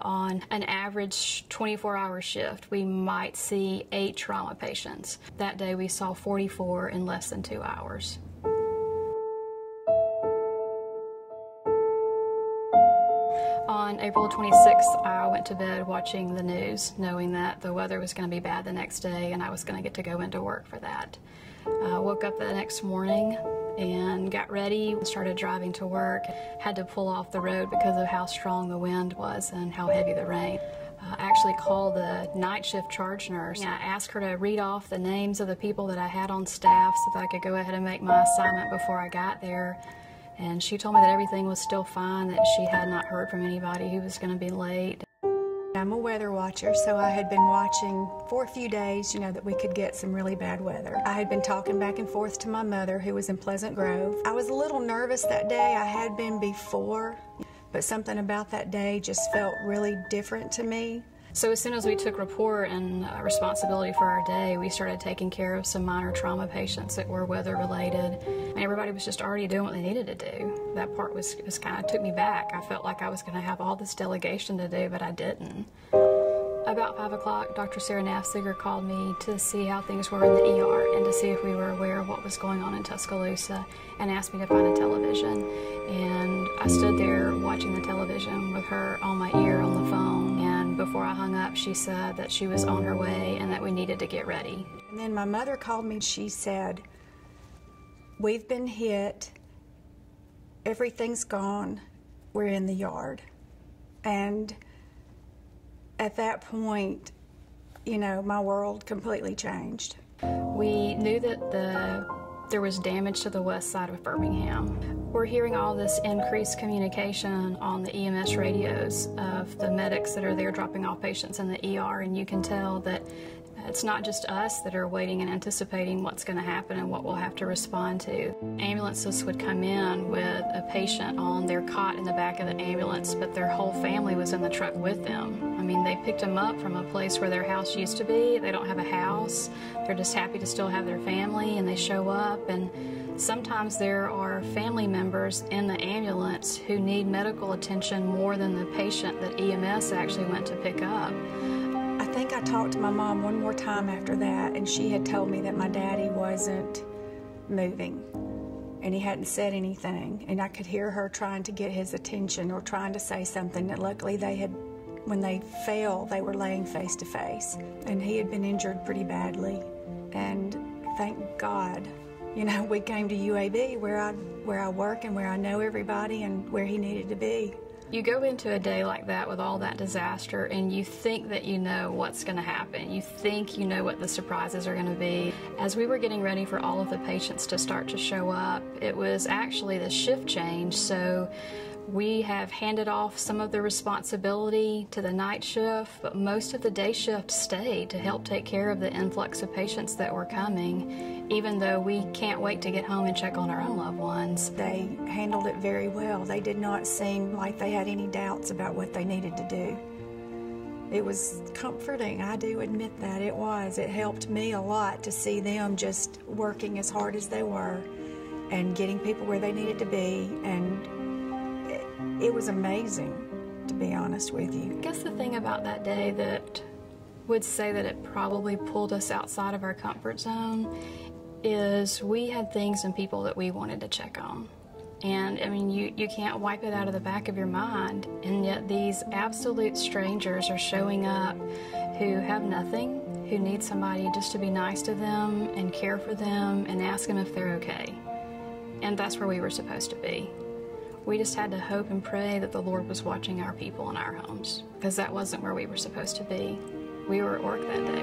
On an average 24-hour shift, we might see 8 trauma patients. That day we saw 44 in less than 2 hours. On April 26th, I went to bed watching the news, knowing that the weather was going to be bad the next day and I was going to get to go into work for that. I woke up the next morning and got ready, started driving to work. Had to pull off the road because of how strong the wind was and how heavy the rain. I actually called the night shift charge nurse. I asked her to read off the names of the people that I had on staff so that I could go ahead and make my assignment before I got there. And she told me that everything was still fine, that she had not heard from anybody who was going to be late. I'm a weather watcher, so I had been watching for a few days, that we could get some really bad weather. I had been talking back and forth to my mother, who was in Pleasant Grove. I was a little nervous that day. I had been before, but something about that day just felt really different to me. So as soon as we took rapport and responsibility for our day, we started taking care of some minor trauma patients that were weather related. And everybody was just already doing what they needed to do. That part was kind of took me back. I felt like I was going to have all this delegation to do, but I didn't. About 5 o'clock, Dr. Sarah Nafziger called me to see how things were in the ER and to see if we were aware of what was going on in Tuscaloosa, and asked me to find a television. And I stood there watching the television with her on my ear on the phone, and before I hung up, she said that she was on her way and that we needed to get ready. And then my mother called me and she said, "We've been hit, everything's gone, we're in the yard." And at that point, my world completely changed. We knew that there was damage to the west side of Birmingham. We're hearing all this increased communication on the EMS radios of the medics that are there dropping off patients in the ER, and you can tell that it's not just us that are waiting and anticipating what's going to happen and what we'll have to respond to. Ambulances would come in with a patient on their cot in the back of the ambulance, but their whole family was in the truck with them. I mean, they picked them up from a place where their house used to be. They don't have a house. They're just happy to still have their family, and they show up. And sometimes there are family members in the ambulance who need medical attention more than the patient that EMS actually went to pick up. I think I talked to my mom one more time after that, and she had told me that my daddy wasn't moving and he hadn't said anything, and I could hear her trying to get his attention or trying to say something. That luckily when they fell, they were laying face to face, and he had been injured pretty badly. And thank God, we came to UAB where I work and where I know everybody and where he needed to be. You go into a day like that with all that disaster and you think that you know what's going to happen. You think you know what the surprises are going to be. As we were getting ready for all of the patients to start to show up, it was actually the shift change. So we have handed off some of the responsibility to the night shift, but most of the day shift stayed to help take care of the influx of patients that were coming, even though we can't wait to get home and check on our own loved ones. They handled it very well. They did not seem like they had any doubts about what they needed to do. It was comforting, I do admit that it was. It helped me a lot to see them just working as hard as they were and getting people where they needed to be, and it was amazing, to be honest with you. I guess the thing about that day that would say that it probably pulled us outside of our comfort zone is we had things and people that we wanted to check on. And I mean, you can't wipe it out of the back of your mind, and yet these absolute strangers are showing up who have nothing, who need somebody just to be nice to them and care for them and ask them if they're okay. And that's where we were supposed to be. We just had to hope and pray that the Lord was watching our people in our homes, because that wasn't where we were supposed to be. We were at work that day.